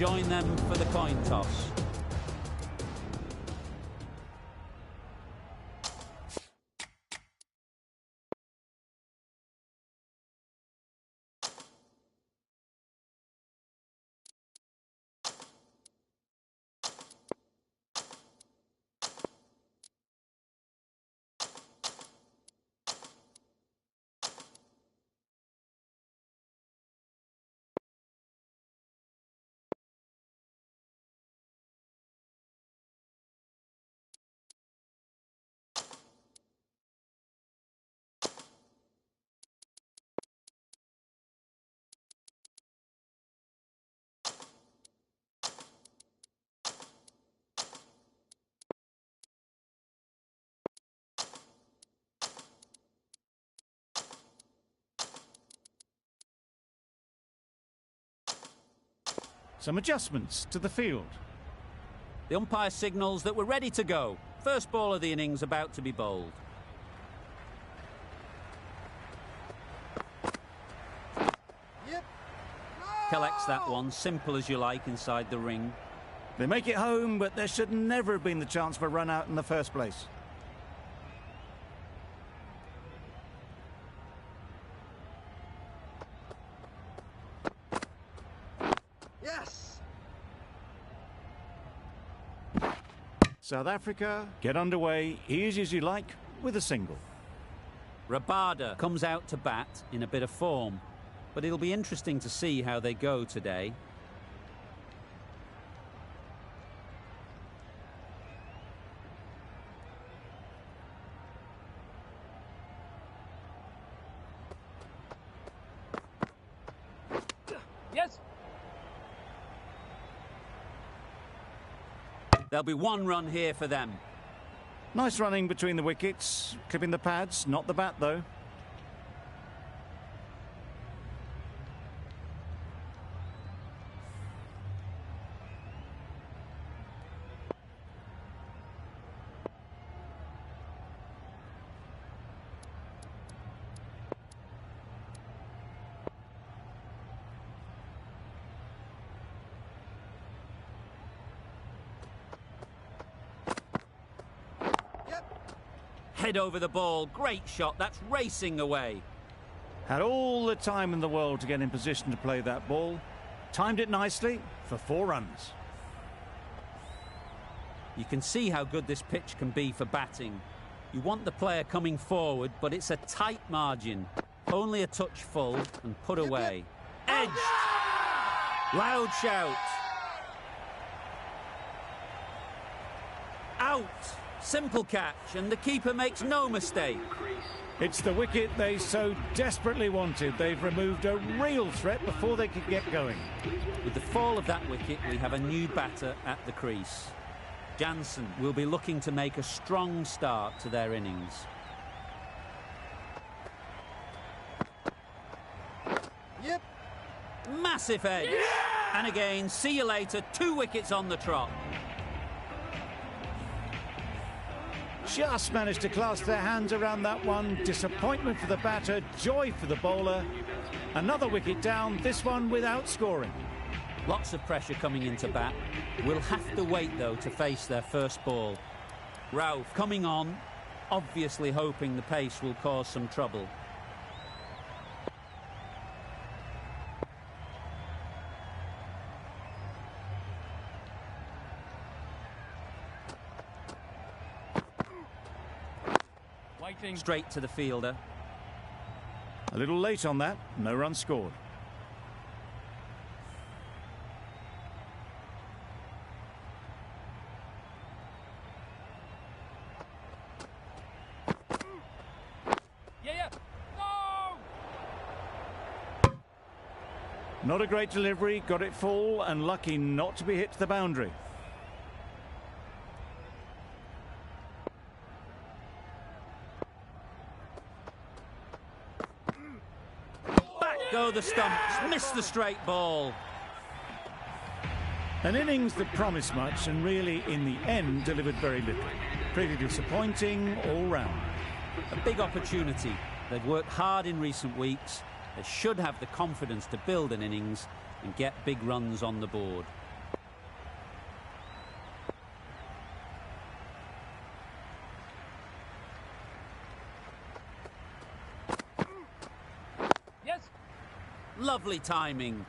Join them for the coin toss. Some adjustments to the field. The umpire signals that we're ready to go. First ball of the innings about to be bowled. Yep. Collects that one, simple as you like, inside the ring. They make it home, but there should never have been the chance for a run out in the first place. Yes. South Africa get underway easy as you like with a single. Rabada comes out to bat in a bit of form, but it'll be interesting to see how they go today. Yes. There'll be one run here for them. Nice running between the wickets, clipping the pads, not the bat though. Head over the ball, great shot, that's racing away. Had all the time in the world to get in position to play that ball. Timed it nicely for 4 runs. You can see how good this pitch can be for batting. You want the player coming forward, but it's a tight margin. Only a touch full and put away. Edged! Loud shout. Out! Simple catch, and the keeper makes no mistake. It's the wicket they so desperately wanted. They've removed a real threat before they could get going. With the fall of that wicket, we have a new batter at the crease. Jansen will be looking to make a strong start to their innings. Yep. Massive edge. Yeah! And again, see you later, 2 wickets on the trot. Just managed to clasp their hands around that one. Disappointment for the batter, joy for the bowler. Another wicket down, this one without scoring. Lots of pressure coming into bat. We'll have to wait, though, to face their first ball. Ralph coming on, obviously hoping the pace will cause some trouble. Straight to the fielder. A little late on that, no run scored. Yeah. No! Not a great delivery, got it full and lucky not to be hit to the boundary. Go the stumps, missed the straight ball. An innings that promised much and really, in the end, delivered very little. Pretty disappointing all round. A big opportunity. They've worked hard in recent weeks. They should have the confidence to build an innings and get big runs on the board. Lovely timing.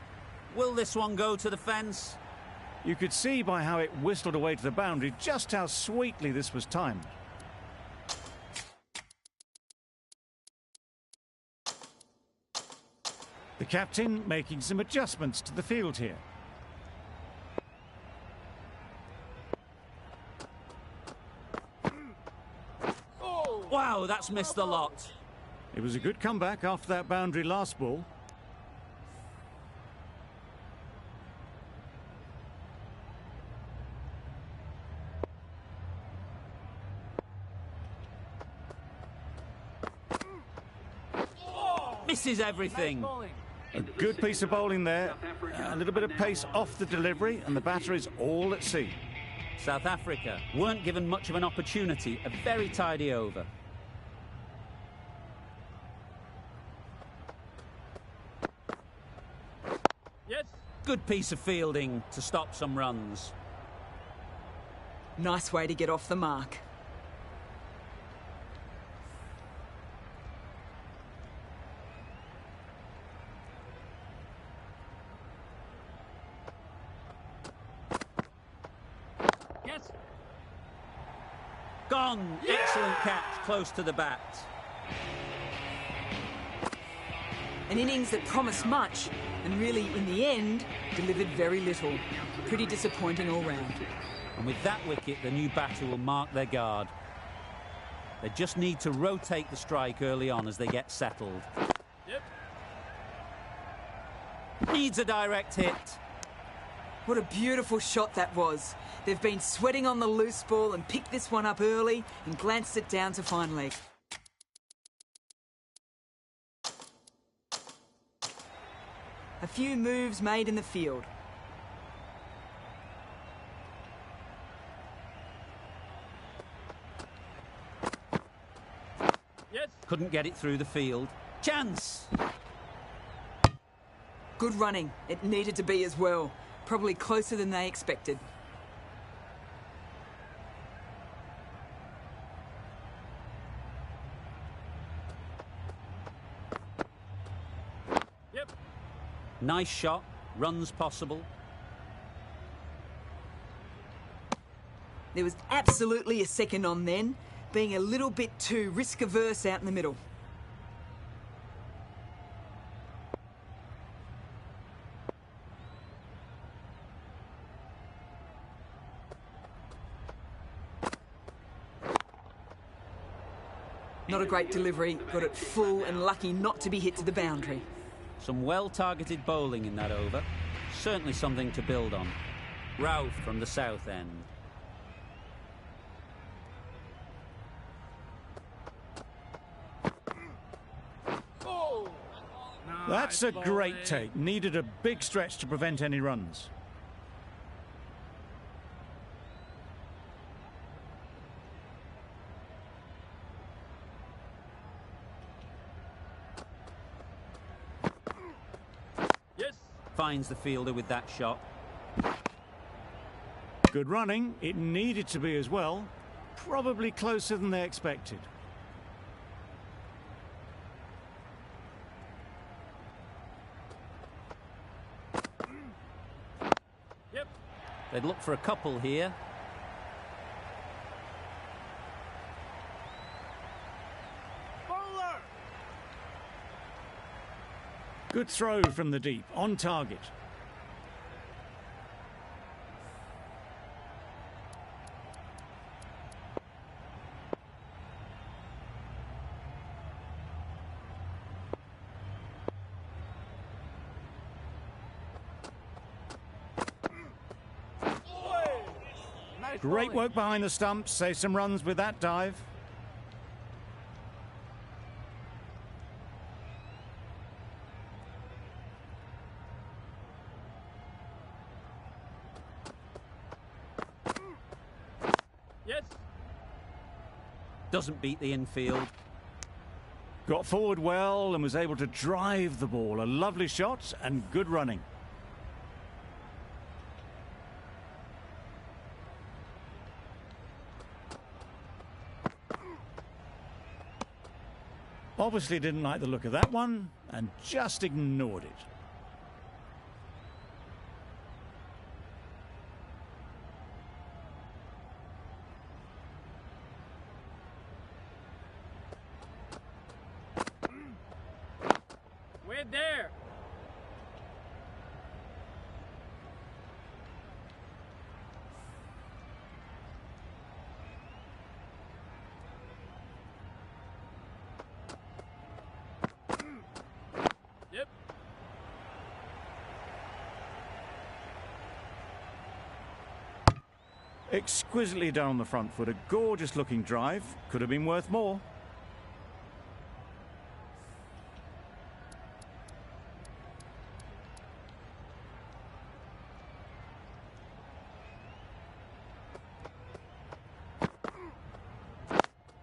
Will this one go to the fence? You could see by how it whistled away to the boundary just how sweetly this was timed. The captain making some adjustments to the field here. Wow, that's missed the lot. It was a good comeback after that boundary last ball. Misses everything. A good piece of bowling there. A little bit of pace off the delivery, and the batter is all at sea. South Africa weren't given much of an opportunity. A very tidy over. Yes. Good piece of fielding to stop some runs. Nice way to get off the mark. Yes. Gone. Excellent catch, close to the bat. An innings that promised much and really, in the end, delivered very little. Pretty disappointing all round. And with that wicket, the new batter will mark their guard. They just need to rotate the strike early on as they get settled. Yep. Needs a direct hit. What a beautiful shot that was. They've been sweating on the loose ball and picked this one up early and glanced it down to fine leg. A few moves made in the field. Yes. Couldn't get it through the field. Chance! Good running. It needed to be as well. Probably closer than they expected. Yep. Nice shot. Runs possible. There was absolutely a second on then, being a little bit too risk-averse out in the middle. Not a great delivery, got it full and lucky not to be hit to the boundary. Some well-targeted bowling in that over. Certainly something to build on. Ralph from the south end. Oh. That's a great take. Needed a big stretch to prevent any runs. Yes. Finds the fielder with that shot. Good running. It needed to be as well. Probably closer than they expected. Yep. They'd look for a couple here. Bowler. Good throw from the deep, on target. Nice Great bowling. work behind the stumps. Save some runs with that dive. Yes. Doesn't beat the infield. Got forward well and was able to drive the ball. A lovely shot and good running. Obviously didn't like the look of that one and just ignored it. there. Yep. Exquisitely done on the front foot. A gorgeous looking drive. Could have been worth more.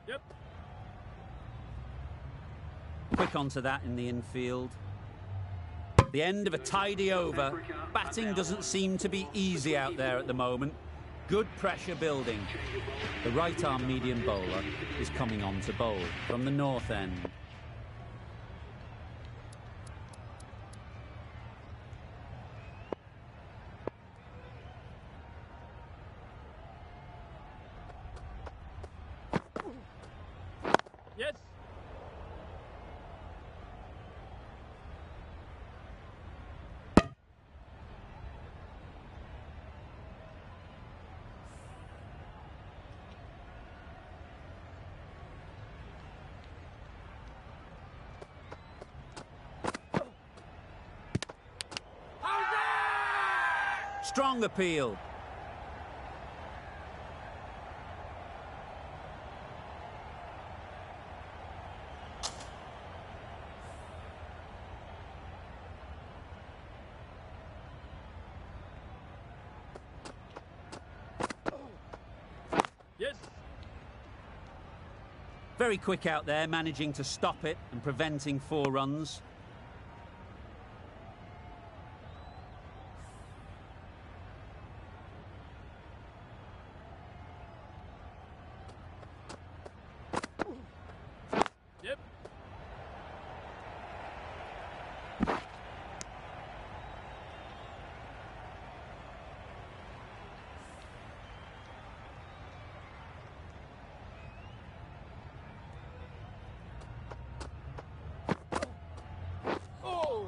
Yep. Quick onto that in the infield. The end of a tidy over. Batting doesn't seem to be easy out there at the moment. Good pressure building. The right-arm medium bowler is coming on to bowl from the north end. Yes. Strong appeal. Yes. Very quick out there, managing to stop it and preventing 4 runs. Yep.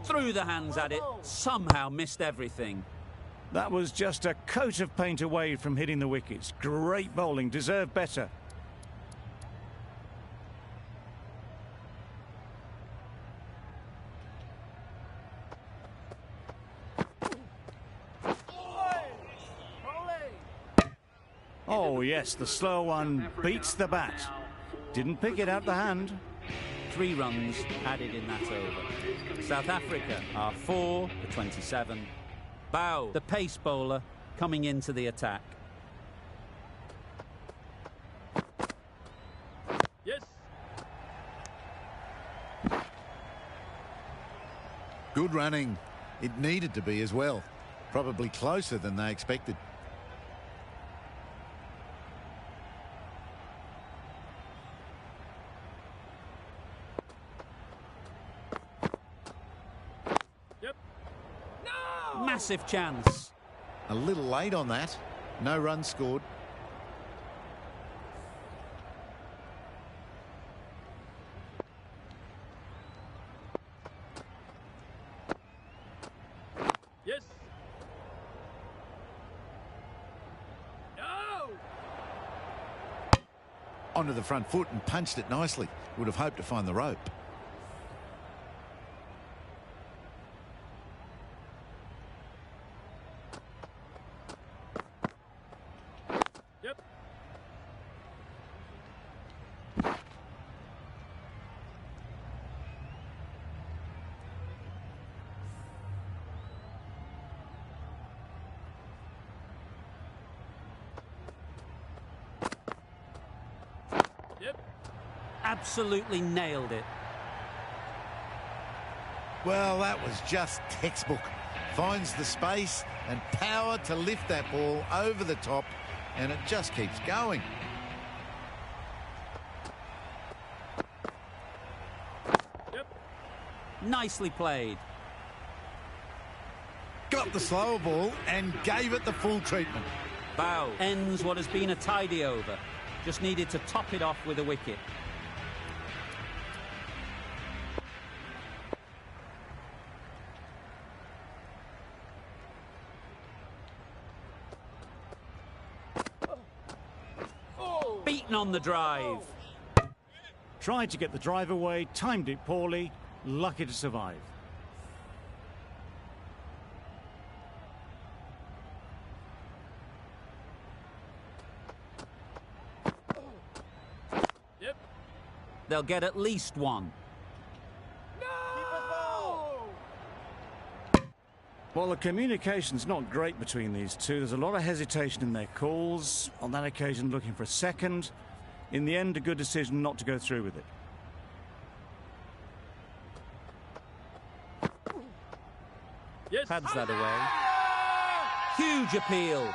Threw the hands at it, somehow missed everything. That was just a coat of paint away from hitting the wickets. Great bowling, deserved better. Oh yes, the slow one beats the bat. Didn't pick it out the hand. 3 runs added in that over. South Africa are 4 for 27. Bow, the pace bowler, coming into the attack. Yes. Good running. It needed to be as well. Probably closer than they expected. Yep. Massive chance. A little late on that. No runs scored. Yes. No. Onto the front foot and punched it nicely. Would have hoped to find the rope. Yep. Yep. Absolutely nailed it. Well, that was just textbook. Finds the space and power to lift that ball over the top, and it just keeps going. Yep. Nicely played. Got the slower ball and gave it the full treatment. Bow ends what has been a tidy over. Just needed to top it off with a wicket. beaten on the drive. Tried to get the drive away, timed it poorly, lucky to survive. Yep. They'll get at least one. Well, the communication's not great between these two. There's a lot of hesitation in their calls. On that occasion, looking for a second. In the end, a good decision not to go through with it. Yes. Pads that away. Huge appeal.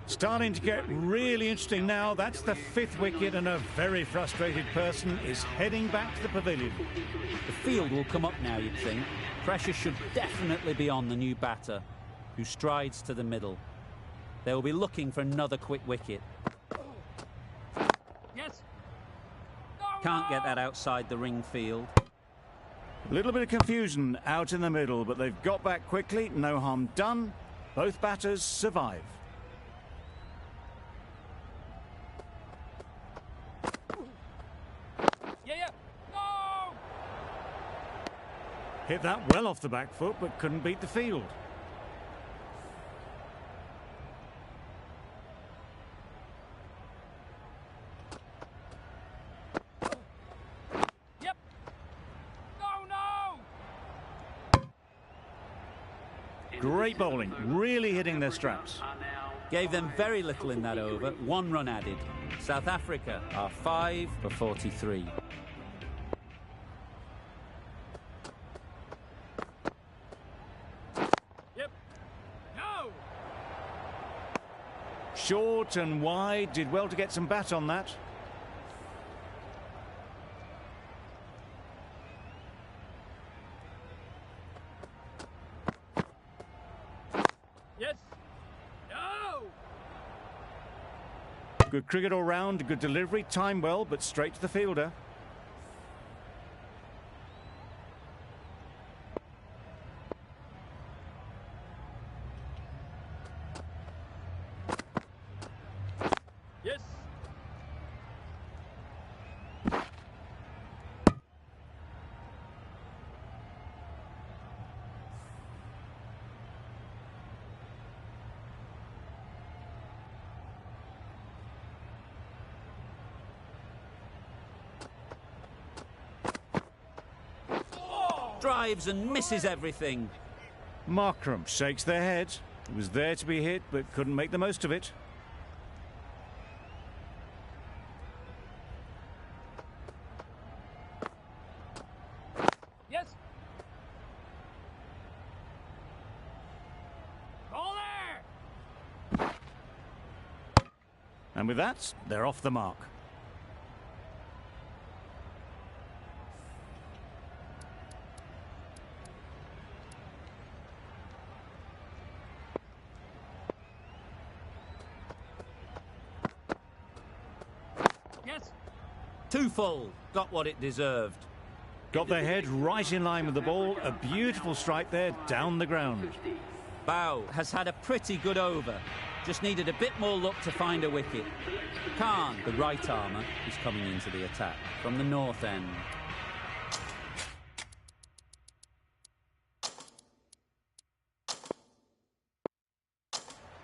Starting to get really interesting now. That's the 5th wicket, and a very frustrated person is heading back to the pavilion. The field will come up now, you'd think. Pressure should definitely be on the new batter, who strides to the middle. They will be looking for another quick wicket. Yes. Can't get that outside the ring field. A little bit of confusion out in the middle, but they've got back quickly. No harm done. Both batters survive. Yeah. No. Hit that well off the back foot, but couldn't beat the field. Yep. No. Great bowling, really hitting their straps. Gave them very little in that over. 1 run added. South Africa are 5 for 43. Yep. No. Short and wide, did well to get some bat on that. Yes. No. Good cricket all round, good delivery, timed well, but straight to the fielder. Yes. Drives and misses everything. Markram shakes their head. It was there to be hit, but couldn't make the most of it. Yes. Ball there. And with that, they're off the mark. Yes. 2 full. Got what it deserved. Got their head right in line with the ball. A beautiful strike there, down the ground. Bow has had a pretty good over. Just needed a bit more luck to find a wicket. Khan, the right armour, is coming into the attack from the north end.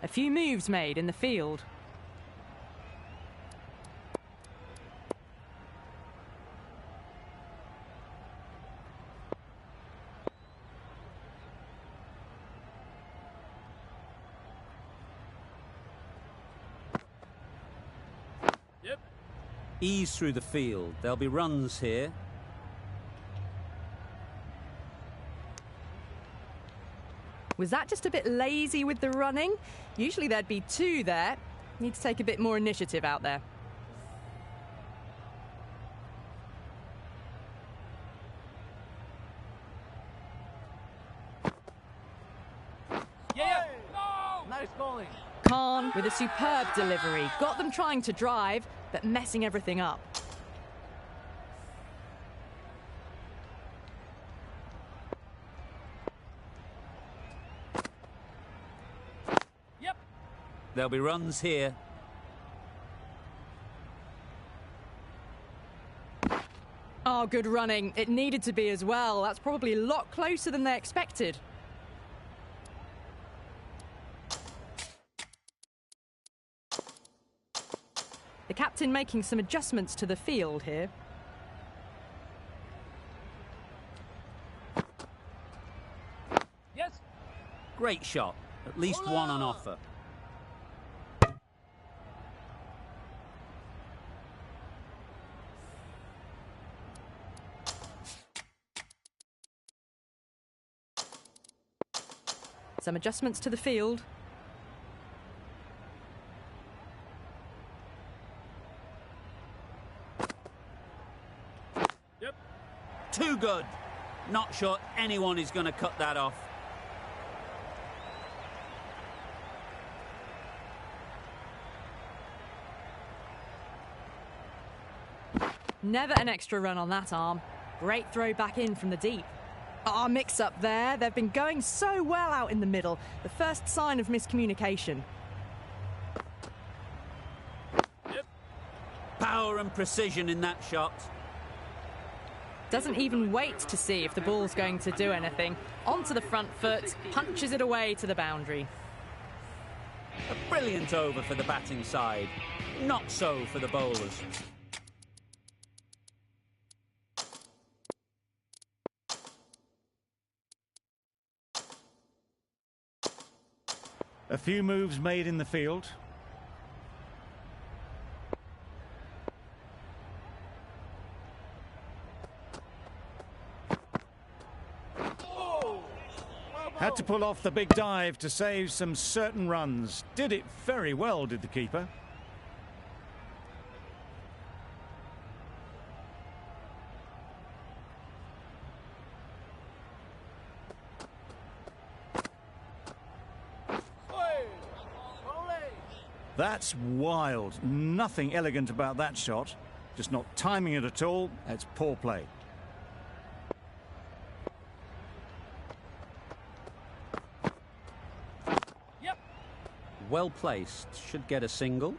A few moves made in the field. Yep. Ease through the field. There'll be runs here. Was that just a bit lazy with the running? Usually there'd be 2 there. Need to take a bit more initiative out there. Yeah. No. Nice bowling. Khan with a superb delivery. Got them trying to drive, but messing everything up. There'll be runs here. Oh, good running. It needed to be as well. That's probably a lot closer than they expected. The captain making some adjustments to the field here. Yes. Great shot. At least one on offer. Some adjustments to the field. Yep. Too good. Not sure anyone is going to cut that off. Never an extra run on that arm. Great throw back in from the deep. Ah, mix-up there. They've been going so well out in the middle. The first sign of miscommunication. Yep. Power and precision in that shot. Doesn't even wait to see if the ball's going to do anything. Onto the front foot, punches it away to the boundary. A brilliant over for the batting side. Not so for the bowlers. A few moves made in the field. Had to pull off the big dive to save some certain runs. Did it very well, did the keeper. That's wild. Nothing elegant about that shot. Just not timing it at all. It's poor play. Yep. Well placed. Should get a single.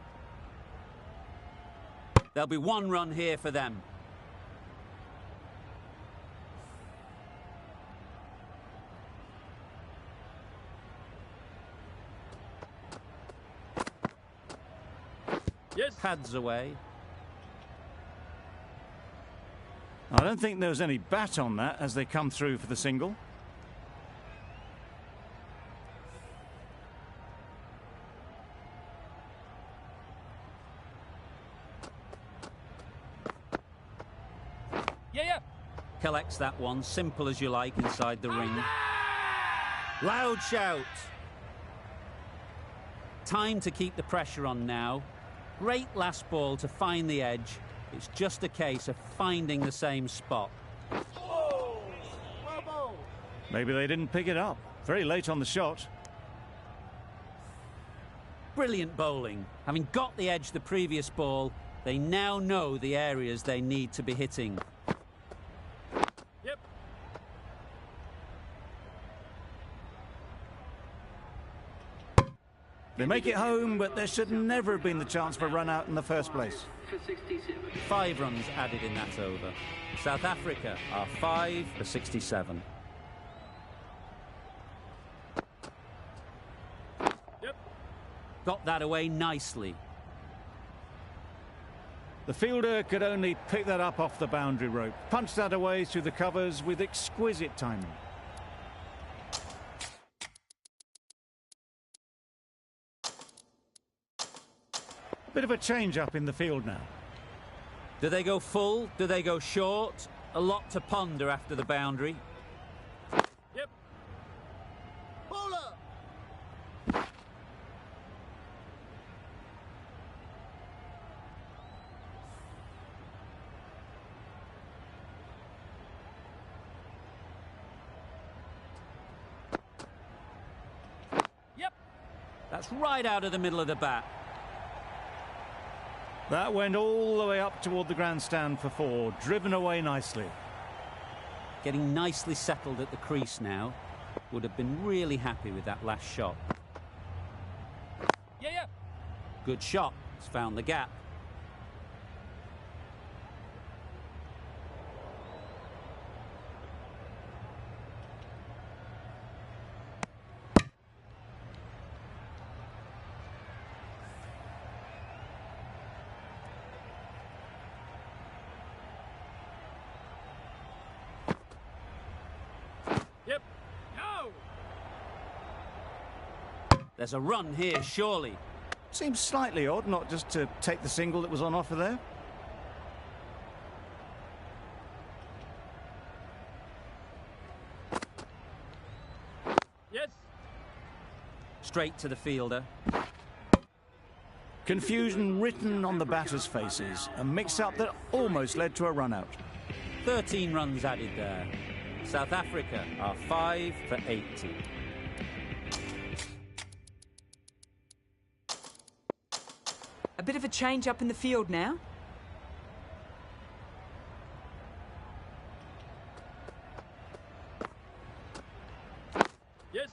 There'll be one run here for them. Yes. Pads away. I don't think there was any bat on that as they come through for the single. Yeah. Collects that one, simple as you like, inside the ring. Loud shout. Time to keep the pressure on now. Great last ball to find the edge. It's just a case of finding the same spot. Oh, well bowled. Maybe they didn't pick it up. Very late on the shot. Brilliant bowling. Having got the edge the previous ball, they now know the areas they need to be hitting. Yep. They make it home, but there should never have been the chance for a run out in the first place. 5 runs added in that over. South Africa are 5 for 67. Yep. Got that away nicely. The fielder could only pick that up off the boundary rope. Punched that away through the covers with exquisite timing. Bit of a change-up in the field now. Do they go full? Do they go short? A lot to ponder after the boundary. Yep. Bowler! Yep. That's right out of the middle of the bat. That went all the way up toward the grandstand for 4, driven away nicely. Getting nicely settled at the crease now. Would have been really happy with that last shot. Yeah. Good shot. It's found the gap. Yep. No! There's a run here, surely. Seems slightly odd not just to take the single that was on offer there. Yes. Straight to the fielder. Confusion written on the batters' faces. A mix-up that almost led to a run-out. 13 runs added there. South Africa are 5 for 80. A bit of a change up in the field now. Yes.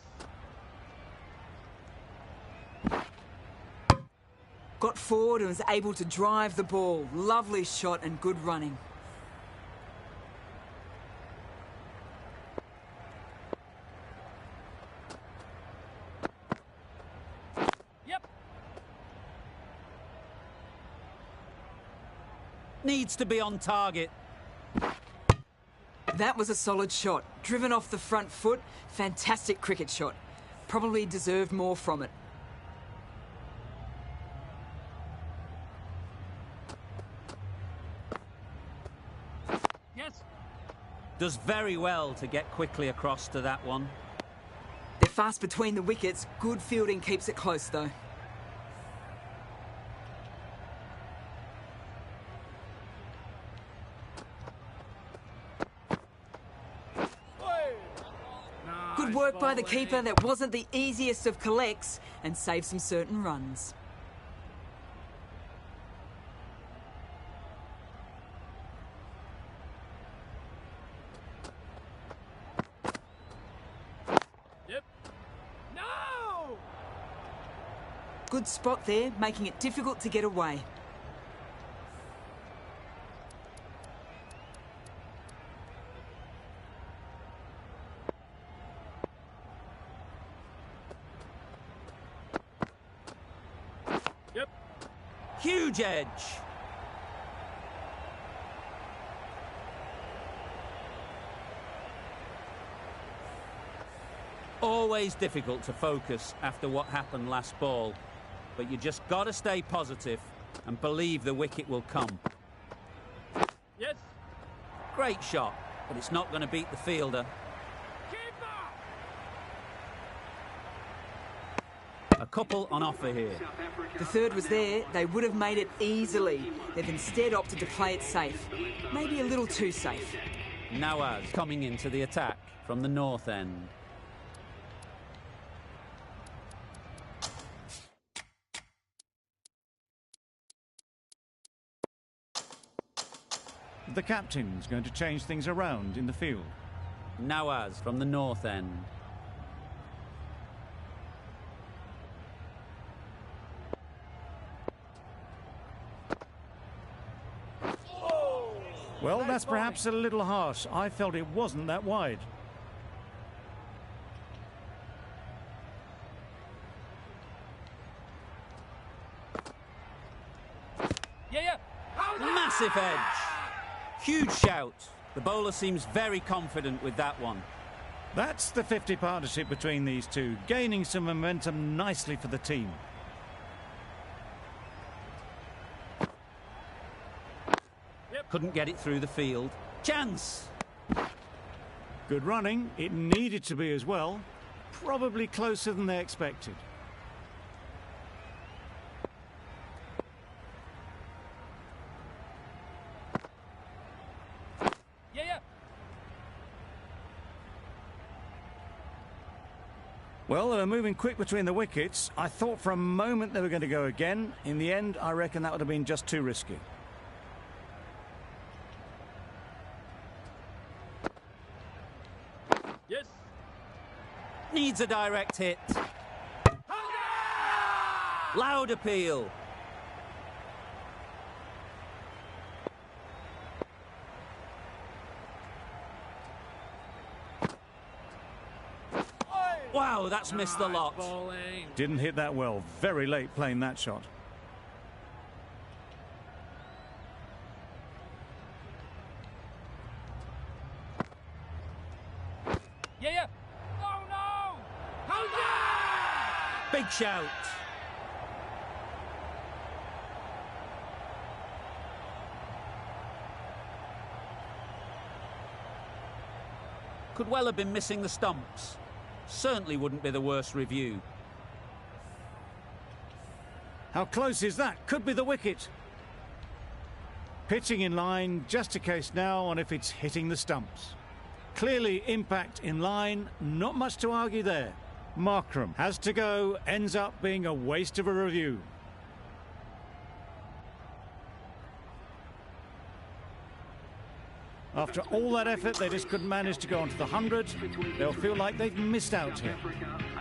Got forward and was able to drive the ball. Lovely shot and good running. Yep. Needs to be on target. That was a solid shot. Driven off the front foot. Fantastic cricket shot. Probably deserved more from it. Yes. Does very well to get quickly across to that one. They're fast between the wickets. Good fielding keeps it close though. Good work by the keeper. That wasn't the easiest of collects and saved some certain runs. Yep. No! Good spot there, making it difficult to get away. Yep. Huge edge. Always difficult to focus after what happened last ball, but you just got to stay positive and believe the wicket will come. Yes. Great shot, but it's not going to beat the fielder. Keeper! A couple on offer here. The third was there. They would have made it easily. They've instead opted to play it safe. Maybe a little too safe. Nawaz coming into the attack from the north end. The captain's going to change things around in the field. Nawaz from the north end. Well, that's perhaps a little harsh. I felt it wasn't that wide. Yeah. Massive edge. Huge shout. The bowler seems very confident with that one. That's the 50 partnership between these two, gaining some momentum nicely for the team. Couldn't get it through the field. Chance! Good running. It needed to be as well. Probably closer than they expected. Yeah. Well, they were moving quick between the wickets. I thought for a moment they were going to go again. In the end, I reckon that would have been just too risky. Yes. Needs a direct hit. Loud appeal. Wow, that's missed the lot. Bowling. Didn't hit that well. Very late playing that shot. Yeah, yeah. Oh, no! Hold Big shout. Could well have been missing the stumps. Certainly wouldn't be the worst review. How close is that? Could be the wicket. Pitching in line, just a case now on if it's hitting the stumps. Clearly impact in line, not much to argue there. Markram has to go, ends up being a waste of a review. After all that effort, they just couldn't manage to go onto the 100. They'll feel like they've missed out here.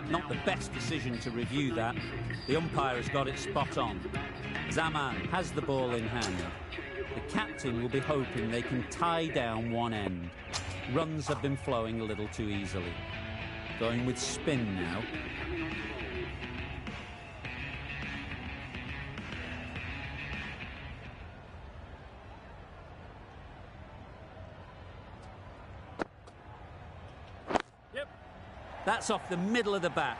Not the best decision to review that. The umpire has got it spot on. Zaman has the ball in hand. The captain will be hoping they can tie down one end. Runs have been flowing a little too easily. Going with spin now. That's off the middle of the bat.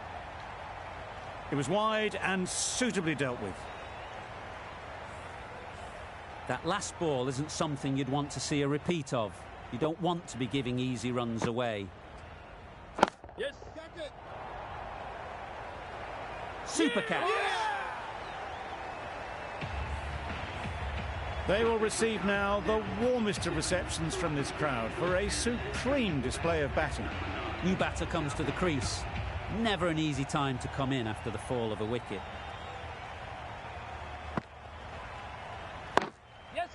It was wide and suitably dealt with. That last ball isn't something you'd want to see a repeat of. You don't want to be giving easy runs away. Yes. Super catch. They will receive now the warmest of receptions from this crowd for a supreme display of batting. New batter comes to the crease. Never an easy time to come in after the fall of a wicket. Yes.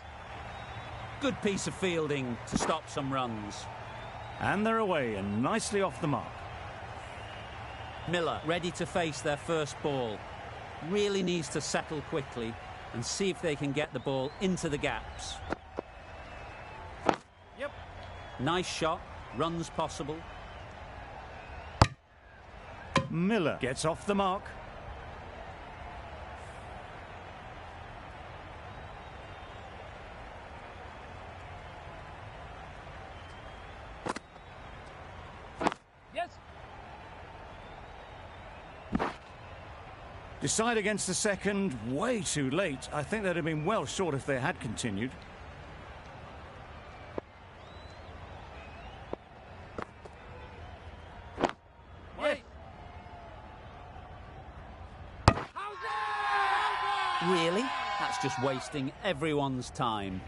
Good piece of fielding to stop some runs. And they're away and nicely off the mark. Miller ready to face their first ball. Really needs to settle quickly and see if they can get the ball into the gaps. Yep. Nice shot. Runs possible. Miller gets off the mark. Yes. Decide against the second, way too late. I think they'd have been well short if they had continued. Really? That's just wasting everyone's time.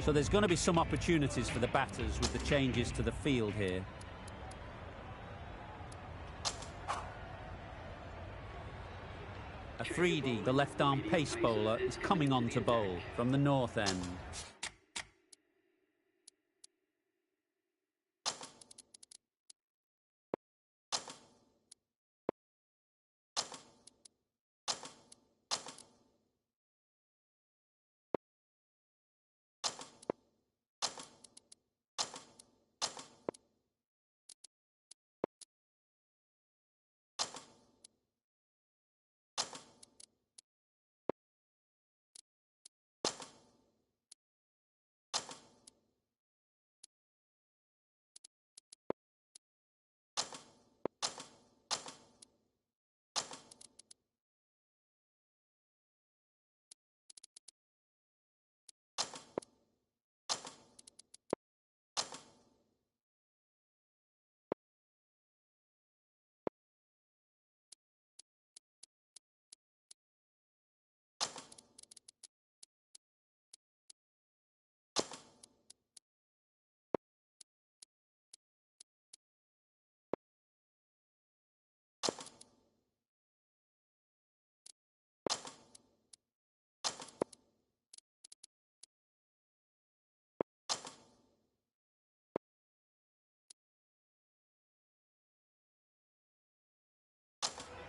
So there's going to be some opportunities for the batters with the changes to the field here. Afridi, the left-arm pace bowler, is coming on to bowl from the north end.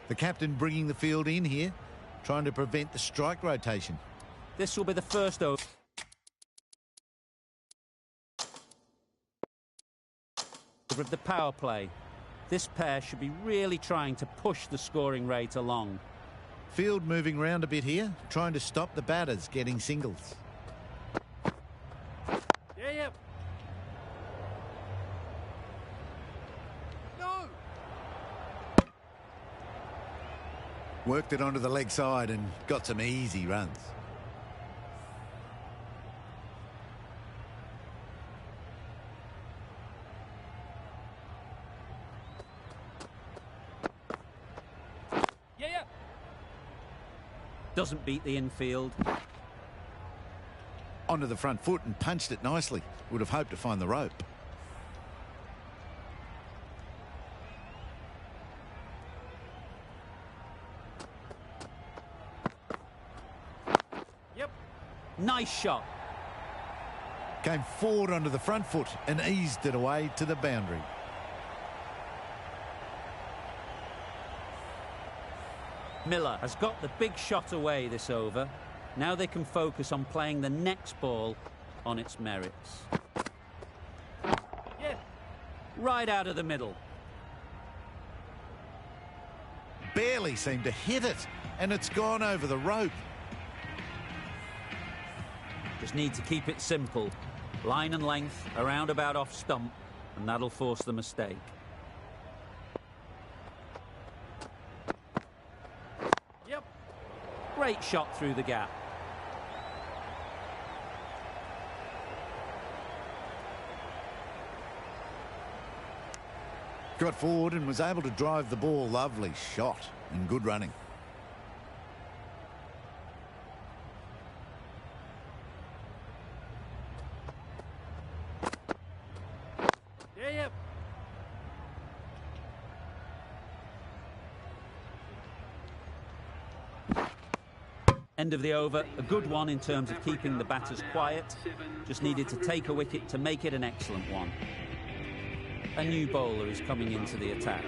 The captain bringing the field in here, trying to prevent the strike rotation. This will be the first over. favour of the power play. This pair should be really trying to push the scoring rate along. Field moving round a bit here, trying to stop the batters getting singles. Yeah. No. Worked it onto the leg side and got some easy runs. Yeah. Doesn't beat the infield. Onto the front foot and punched it nicely. Would have hoped to find the rope. Yep. Nice shot. Came forward onto the front foot and eased it away to the boundary. Miller has got the big shot away this over. Now they can focus on playing the next ball on its merits. Yes. Right out of the middle. Barely seemed to hit it, and it's gone over the rope. Just need to keep it simple. Line and length, around about off stump, and that'll force the mistake. Yep. Great shot through the gap. Got forward and was able to drive the ball. Lovely shot and good running. Yeah. End of the over. A good one in terms of keeping the batters quiet. Just needed to take a wicket to make it an excellent one. A new bowler is coming into the attack.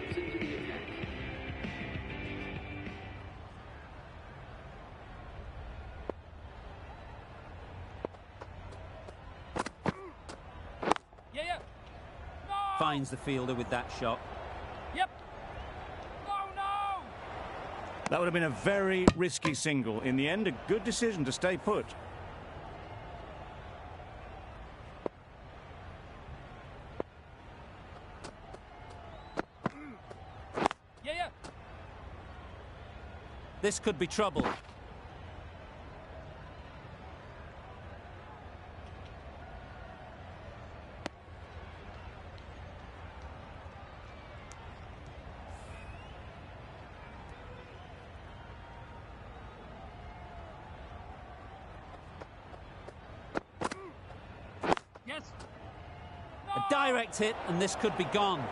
Yeah. No. Finds the fielder with that shot. Yep. No. That would have been a very risky single. In the end, a good decision to stay put. Yeah. This could be trouble. Yes. A direct hit, and this could be gone.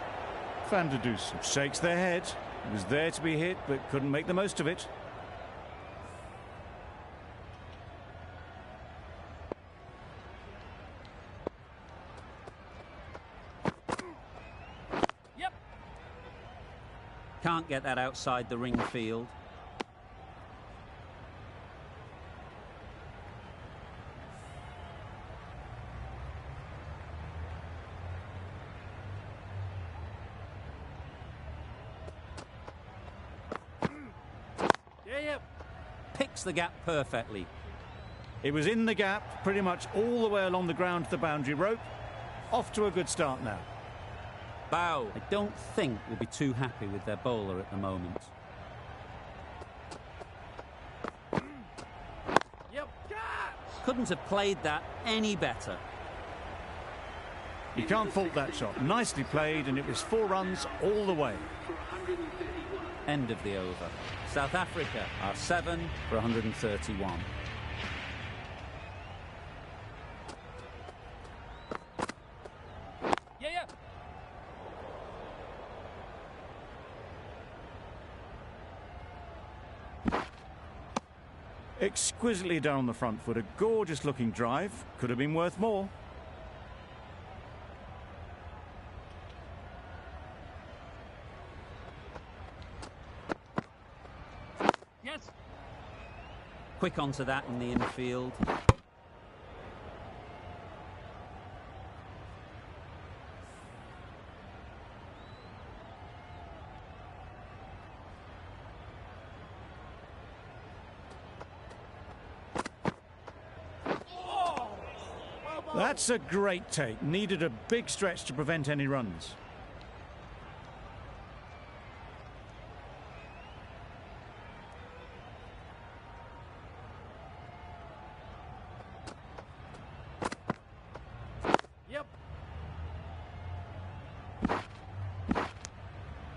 Van der Dusen shakes their head. It was there to be hit, but couldn't make the most of it. Yep. Can't get that outside the ring field. Yeah. Picks the gap perfectly. It was in the gap, pretty much all the way along the ground to the boundary rope. Off to a good start now. Bow, I don't think will be too happy with their bowler at the moment. Yep. Couldn't have played that any better. You can't fault that shot. Nicely played, and it was 4 runs all the way. End of the over. South Africa are 7 for 131. Yeah. Exquisitely down the front foot. A gorgeous looking drive. Could have been worth more. Yes. Quick onto that in the infield. That's a great take. Needed a big stretch to prevent any runs. Yep.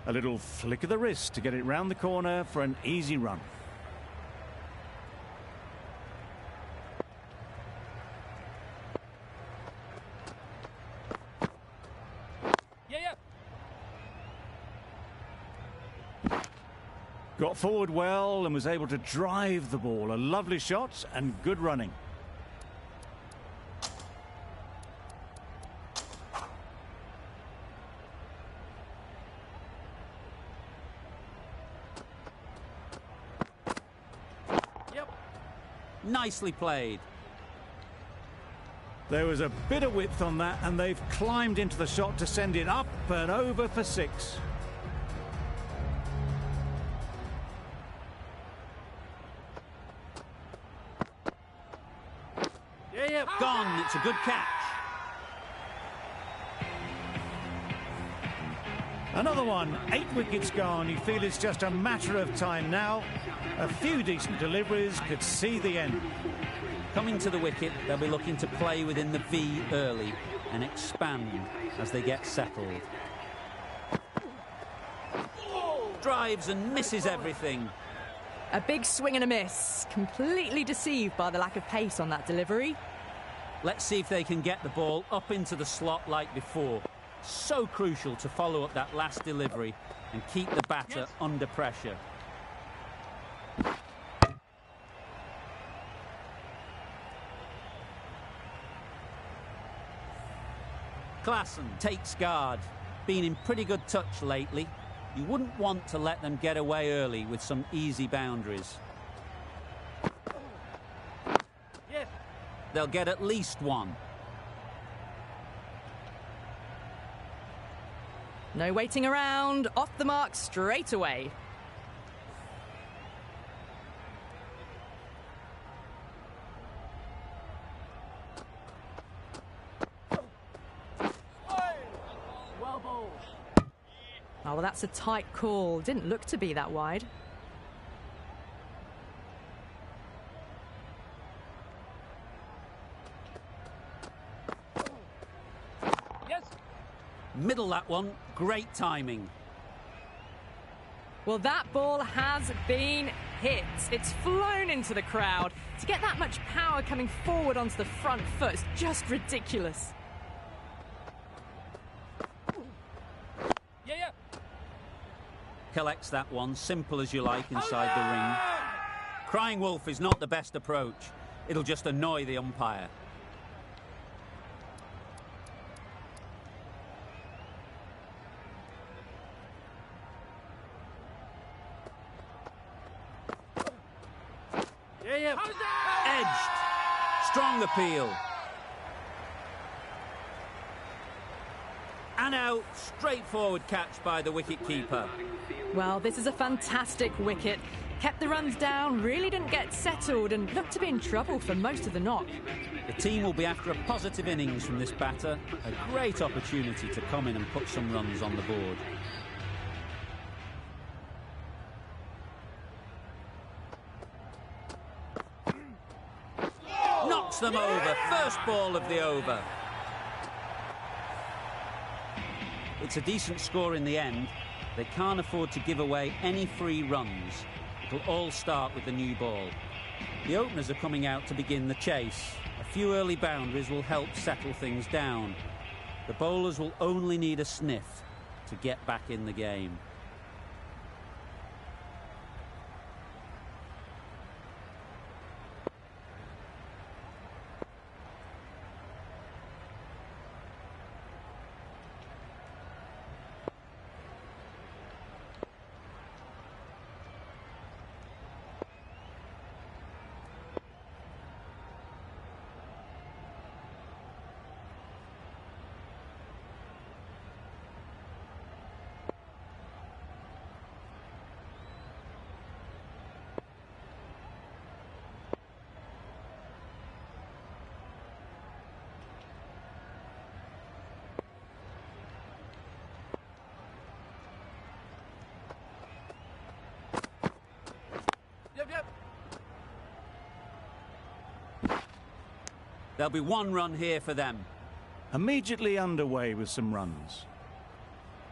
A little flick of the wrist to get it round the corner for an easy run. Yeah. Got forward well and was able to drive the ball. A lovely shot and good running. Yep. Nicely played. There was a bit of width on that, and they've climbed into the shot to send it up and over for 6. Yeah. Gone. It's a good catch. Another one, 8 wickets gone. You feel it's just a matter of time now. A few decent deliveries could see the end. Coming to the wicket, they'll be looking to play within the V early and expand as they get settled. Drives and misses everything. A big swing and a miss. Completely deceived by the lack of pace on that delivery. Let's see if they can get the ball up into the slot like before. So crucial to follow up that last delivery and keep the batter under pressure. Klassen takes guard. Been in pretty good touch lately. You wouldn't want to let them get away early with some easy boundaries. Yes. They'll get at least one. No waiting around. Off the mark straight away. Well bowled. Oh, well, that's a tight call. Didn't look to be that wide. Yes. Middle that one. Great timing. Well, that ball has been hit. It's flown into the crowd. To get that much power coming forward onto the front foot is just ridiculous. Yeah. Collects that one. Simple as you like inside the ring. Crying wolf is not the best approach. It'll just annoy the umpire. Yeah. Edged. Strong appeal. And out. Straightforward catch by the wicket-keeper. Well, this is a fantastic wicket. Kept the runs down, really didn't get settled and looked to be in trouble for most of the knock. The team will be after a positive innings from this batter. A great opportunity to come in and put some runs on the board. Knocks them over. First ball of the over. It's a decent score in the end. They can't afford to give away any free runs. It'll all start with the new ball. The openers are coming out to begin the chase. A few early boundaries will help settle things down. The bowlers will only need a sniff to get back in the game. There'll be one run here for them. Immediately underway with some runs.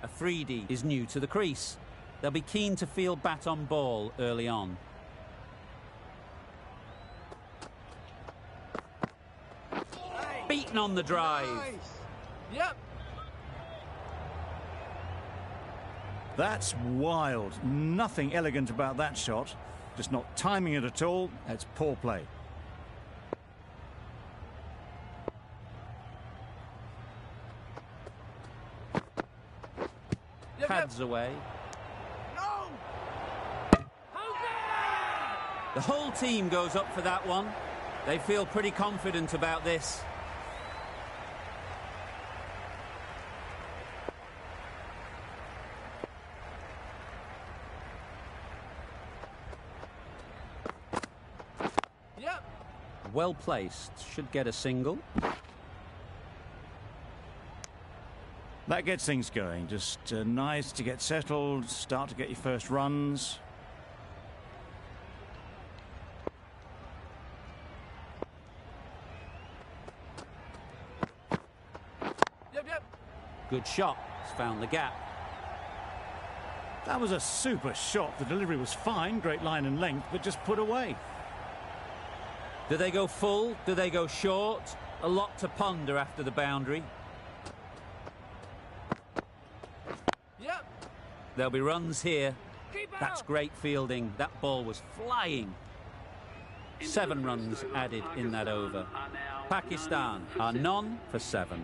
Afridi is new to the crease. They'll be keen to field bat on ball early on. Beaten on the drive. Yep. That's wild. Nothing elegant about that shot. Just not timing it at all. It's poor play. Pads away. No! The whole team goes up for that one. They feel pretty confident about this. Yep. Well placed. Should get a single. That gets things going. Just nice to get settled, start to get your first runs. Yep. Good shot. He's found the gap. That was a super shot. The delivery was fine, great line and length, but just put away. Do they go full? Do they go short? A lot to ponder after the boundary. Yep. There'll be runs here. Keep out. That's great fielding. That ball was flying. 7 runs added in that over. Pakistan are none for 7.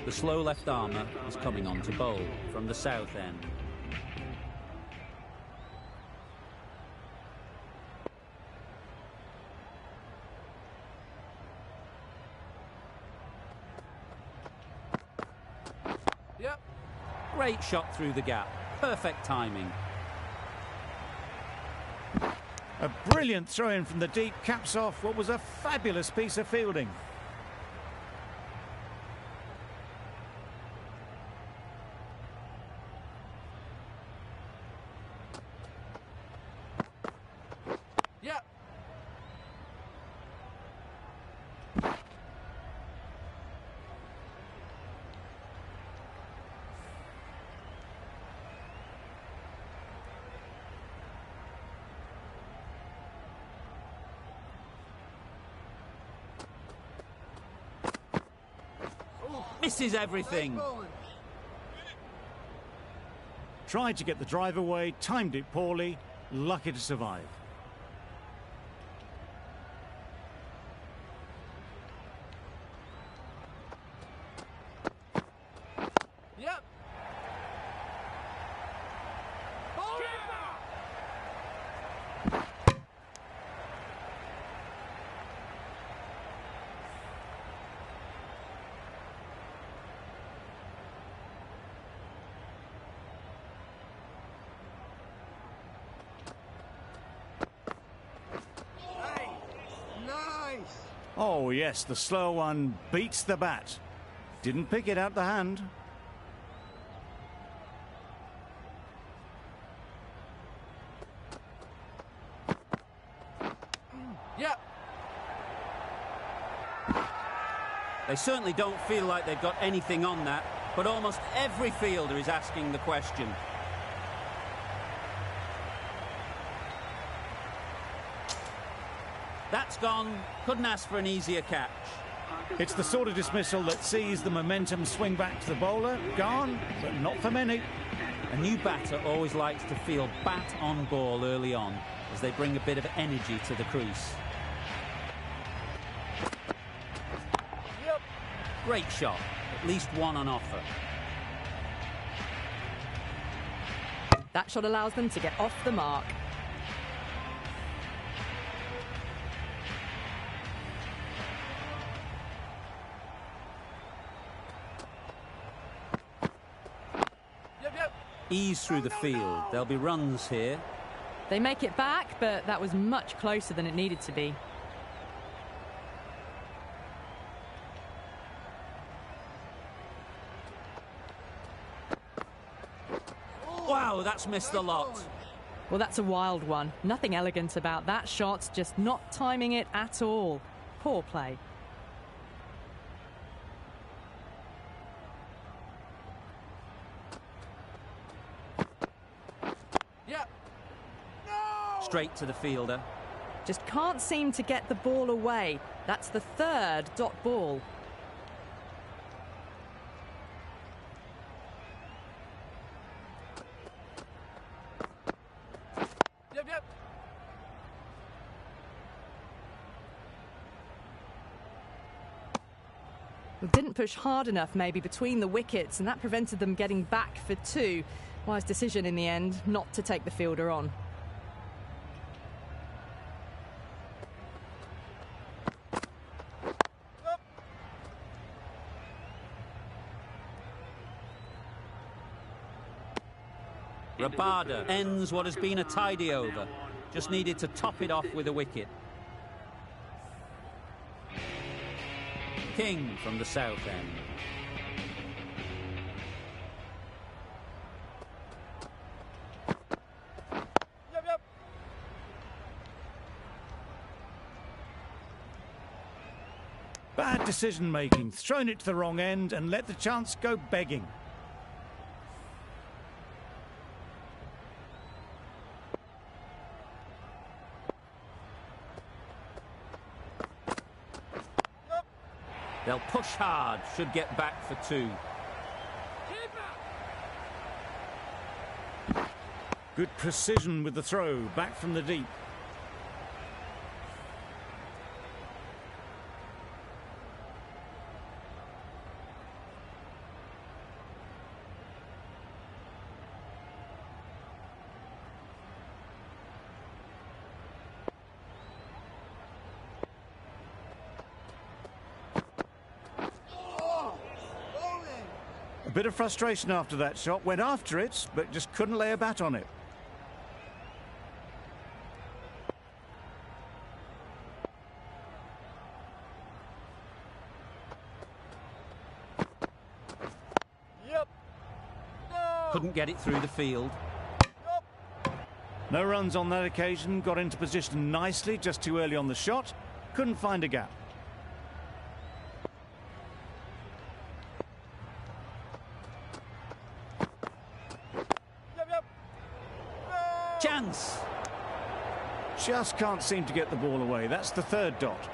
The slow left armour is coming on to bowl from the south end. Yep. Great shot through the gap. Perfect timing. A brilliant throw-in from the deep caps off what was a fabulous piece of fielding. Yep. Misses everything. Tried to get the drive away, timed it poorly, lucky to survive. Yep. Nice. Oh yes, the slow one beats the bat. Didn't pick it out the hand. Yep. They certainly don't feel like they've got anything on that, but almost every fielder is asking the question. That's gone. Couldn't ask for an easier catch. It's the sort of dismissal that sees the momentum swing back to the bowler. Gone, but not for many. A new batter always likes to feel bat on ball early on as they bring a bit of energy to the crease. Yep. Great shot. At least one on offer. That shot allows them to get off the mark. Yep. Ease through the field. There'll be runs here. They make it back, but that was much closer than it needed to be. Wow, that's missed the lot. Well, that's a wild one. Nothing elegant about that shot, just not timing it at all. Poor play. Straight to the fielder. Just can't seem to get the ball away. That's the third dot ball. Yep, yep. Well, didn't push hard enough maybe between the wickets, and that prevented them getting back for two. Wise decision in the end not to take the fielder on. Rabada ends what has been a tidy over. Just needed to top it off with a wicket. King from the south end. Yep, yep. Bad decision making, thrown it to the wrong end and let the chance go begging. They'll push hard, should get back for two. Good precision with the throw, back from the deep. A bit of frustration after that shot, went after it, but just couldn't lay a bat on it. Yep. No. Couldn't get it through the field. No runs on that occasion, got into position nicely, just too early on the shot, couldn't find a gap. Yep, yep. No. Chance! Just can't seem to get the ball away, that's the third dot.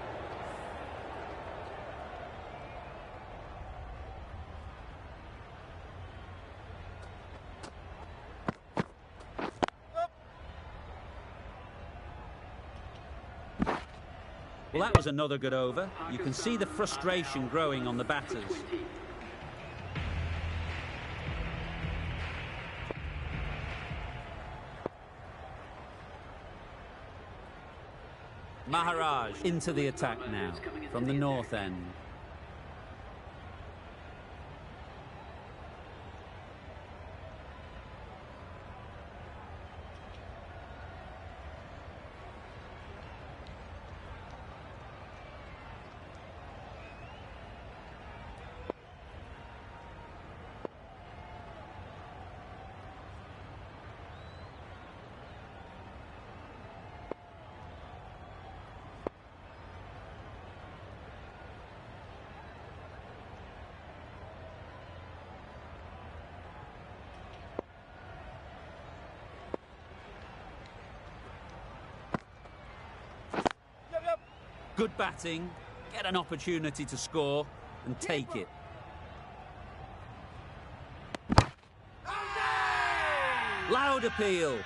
Well, that was another good over. You can see the frustration growing on the batters. Maharaj into the attack now from the north end. Good batting, get an opportunity to score and take it. Loud appeal.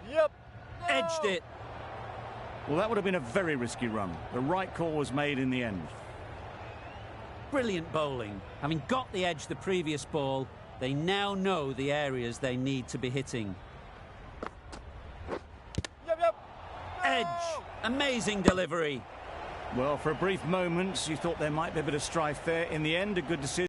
Yep. No. Edged it. Well, that would have been a very risky run. The right call was made in the end. Brilliant bowling. Having got the edge the previous ball, they now know the areas they need to be hitting. Yep, yep. No. Edge. Amazing delivery. Well, for a brief moment, you thought there might be a bit of strife there. In the end, a good decision.